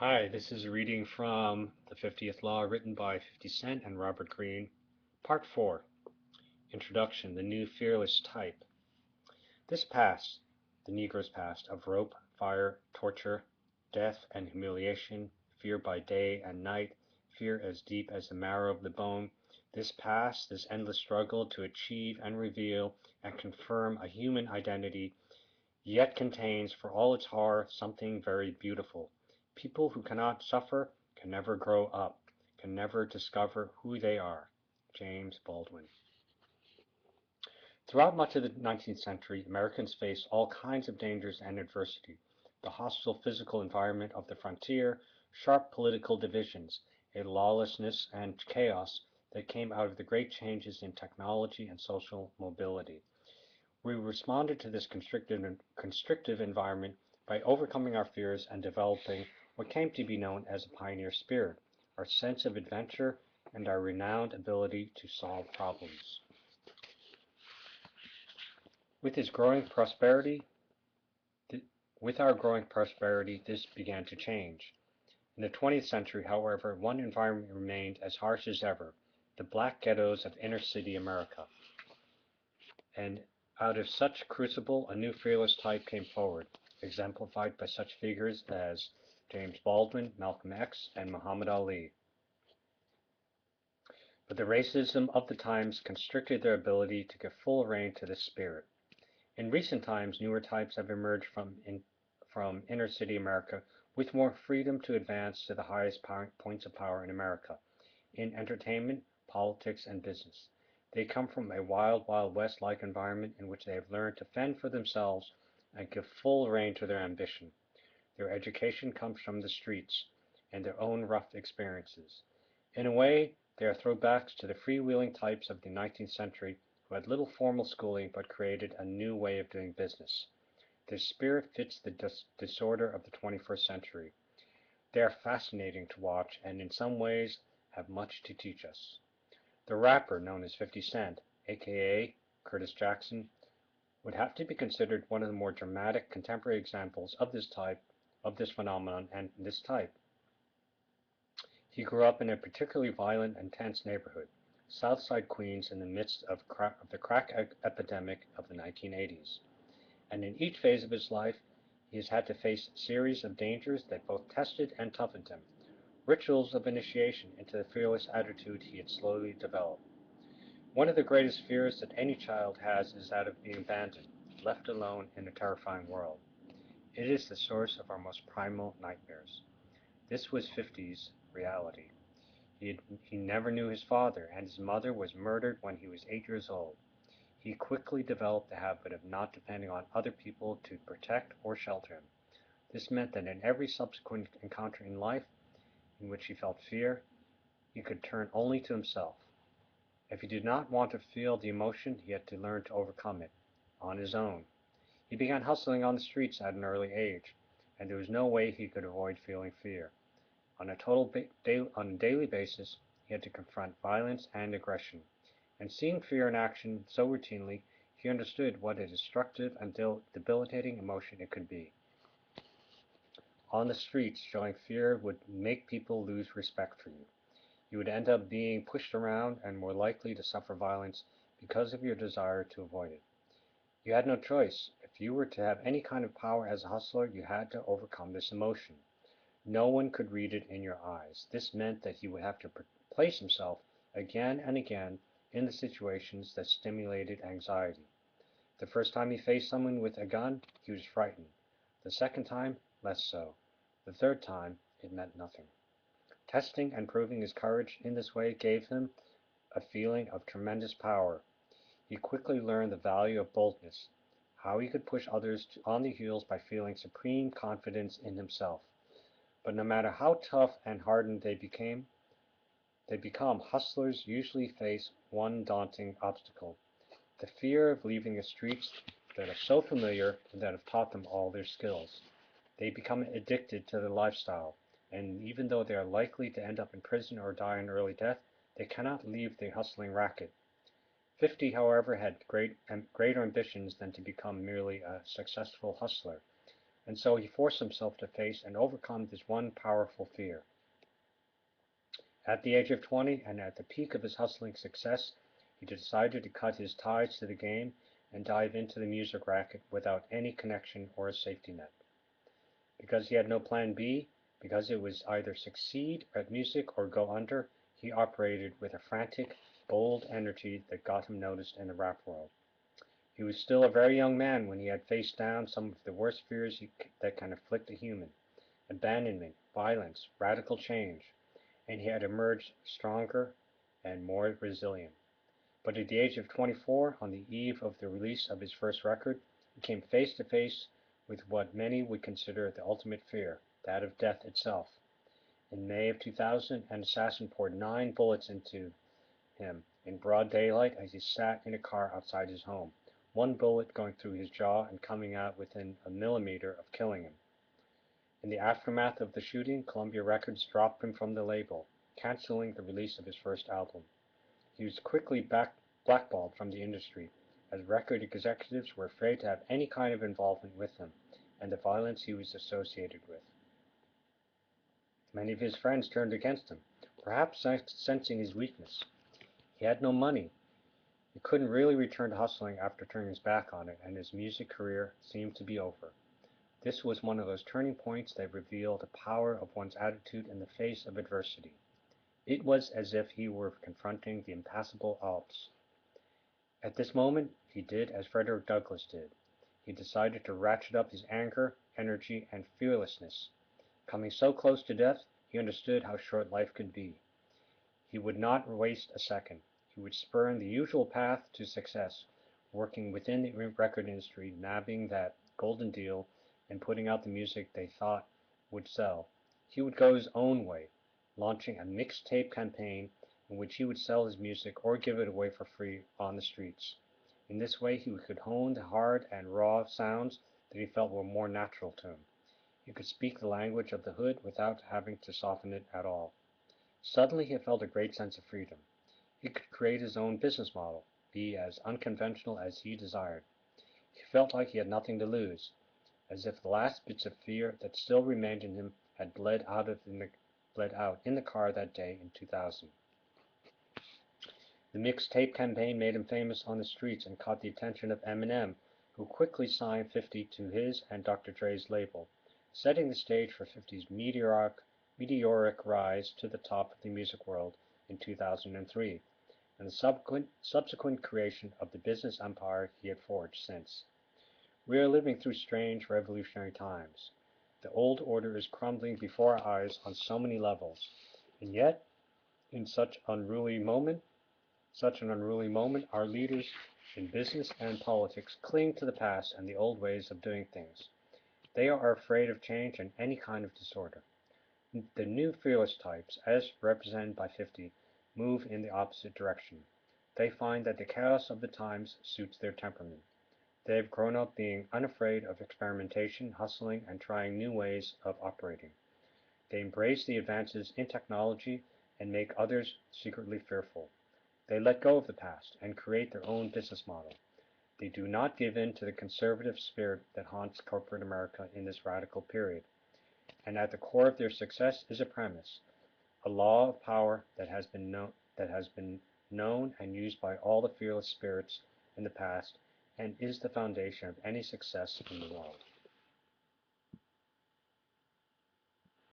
Hi, this is a reading from The 50th Law written by 50 Cent and Robert Greene. Part 4. Introduction, The New Fearless Type. This past, the Negro's past, of rope, fire, torture, death, and humiliation, fear by day and night, fear as deep as the marrow of the bone, this past, this endless struggle to achieve and reveal and confirm a human identity, yet contains, for all its horror, something very beautiful. People who cannot suffer can never grow up, can never discover who they are. James Baldwin. Throughout much of the 19th century, Americans faced all kinds of dangers and adversity. The hostile physical environment of the frontier, sharp political divisions, a lawlessness and chaos that came out of the great changes in technology and social mobility. We responded to this constrictive environment by overcoming our fears and developing what came to be known as a pioneer spirit, our sense of adventure, and our renowned ability to solve problems. With his growing prosperity, with our growing prosperity, this began to change. In the 20th century, however, one environment remained as harsh as ever, the black ghettos of inner city America. And out of such crucible a new fearless type came forward, exemplified by such figures as James Baldwin, Malcolm X, and Muhammad Ali. But the racism of the times constricted their ability to give full rein to this spirit. In recent times, newer types have emerged from inner city America with more freedom to advance to the highest points of power in America, in entertainment, politics, and business. They come from a wild, Wild West-like environment in which they have learned to fend for themselves and give full rein to their ambition. Their education comes from the streets and their own rough experiences. In a way, they are throwbacks to the freewheeling types of the 19th century who had little formal schooling but created a new way of doing business. Their spirit fits the disorder of the 21st century. They are fascinating to watch and in some ways have much to teach us. The rapper known as 50 Cent, aka Curtis Jackson, would have to be considered one of the more dramatic contemporary examples of this phenomenon and this type. He grew up in a particularly violent and tense neighborhood, Southside Queens, in the midst of the crack epidemic of the 1980s. And in each phase of his life, he has had to face a series of dangers that both tested and toughened him, rituals of initiation into the fearless attitude he had slowly developed. One of the greatest fears that any child has is that of being abandoned, left alone in a terrifying world. It is the source of our most primal nightmares. This was 50's reality. He never knew his father, and his mother was murdered when he was 8 years old. He quickly developed the habit of not depending on other people to protect or shelter him. This meant that in every subsequent encounter in life in which he felt fear, he could turn only to himself. If he did not want to feel the emotion, he had to learn to overcome it on his own. He began hustling on the streets at an early age, and there was no way he could avoid feeling fear. On a daily basis, he had to confront violence and aggression, and seeing fear in action so routinely, he understood what a destructive and debilitating emotion it could be. On the streets, showing fear would make people lose respect for you. You would end up being pushed around and more likely to suffer violence because of your desire to avoid it. You had no choice. If you were to have any kind of power as a hustler, you had to overcome this emotion. No one could read it in your eyes. This meant that he would have to place himself again and again in the situations that stimulated anxiety. The first time he faced someone with a gun, he was frightened. The second time, less so. The third time, it meant nothing. Testing and proving his courage in this way gave him a feeling of tremendous power. He quickly learned the value of boldness, how he could push others on the heels by feeling supreme confidence in himself. But no matter how tough and hardened they become, hustlers usually face one daunting obstacle: the fear of leaving the streets that are so familiar and that have taught them all their skills. They become addicted to the lifestyle, and even though they are likely to end up in prison or die an early death, they cannot leave the hustling racket. 50, however, had greater ambitions than to become merely a successful hustler. and so he forced himself to face and overcome this one powerful fear. At the age of 20, and at the peak of his hustling success, he decided to cut his ties to the game and dive into the music racket without any connection or a safety net. Because he had no plan B, because it was either succeed at music or go under, he operated with a frantic, bold energy that got him noticed in the rap world. He was still a very young man when he had faced down some of the worst fears that can afflict a human: abandonment, violence, radical change, and he had emerged stronger and more resilient. But at the age of 24, on the eve of the release of his first record, he came face to face with what many would consider the ultimate fear, that of death itself. In May of 2000, an assassin poured 9 bullets into him in broad daylight as he sat in a car outside his home, one bullet going through his jaw and coming out within a millimeter of killing him. In the aftermath of the shooting, Columbia Records dropped him from the label, canceling the release of his first album. He was quickly blackballed from the industry, as record executives were afraid to have any kind of involvement with him and the violence he was associated with. Many of his friends turned against him, perhaps sensing his weakness. He had no money. He couldn't really return to hustling after turning his back on it, and his music career seemed to be over. This was one of those turning points that reveal the power of one's attitude in the face of adversity. It was as if he were confronting the impassable Alps. At this moment, he did as Frederick Douglass did. He decided to ratchet up his anger, energy, and fearlessness. Coming so close to death, he understood how short life could be. He would not waste a second. He would spurn the usual path to success, working within the record industry, nabbing that golden deal, and putting out the music they thought would sell. He would go his own way, launching a mixtape campaign in which he would sell his music or give it away for free on the streets. In this way, he could hone the hard and raw sounds that he felt were more natural to him. He could speak the language of the hood without having to soften it at all. Suddenly he felt a great sense of freedom. He could create his own business model, be as unconventional as he desired. He felt like he had nothing to lose, as if the last bits of fear that still remained in him had bled out in the car that day in 2000. The mixtape campaign made him famous on the streets and caught the attention of Eminem, who quickly signed 50 to his and Dr. Dre's label, setting the stage for 50's meteoric rise to the top of the music world in 2003, and the subsequent creation of the business empire he had forged since. We are living through strange revolutionary times. The old order is crumbling before our eyes on so many levels, and yet, in such an unruly moment, our leaders in business and politics cling to the past and the old ways of doing things. They are afraid of change and any kind of disorder. The new fearless types, as represented by 50, move in the opposite direction. They find that the chaos of the times suits their temperament. They have grown up being unafraid of experimentation, hustling, and trying new ways of operating. They embrace the advances in technology and make others secretly fearful. They let go of the past and create their own business model. They do not give in to the conservative spirit that haunts corporate America in this radical period. And at the core of their success is a premise, a law of power that has been known and used by all the fearless spirits in the past and is the foundation of any success in the world.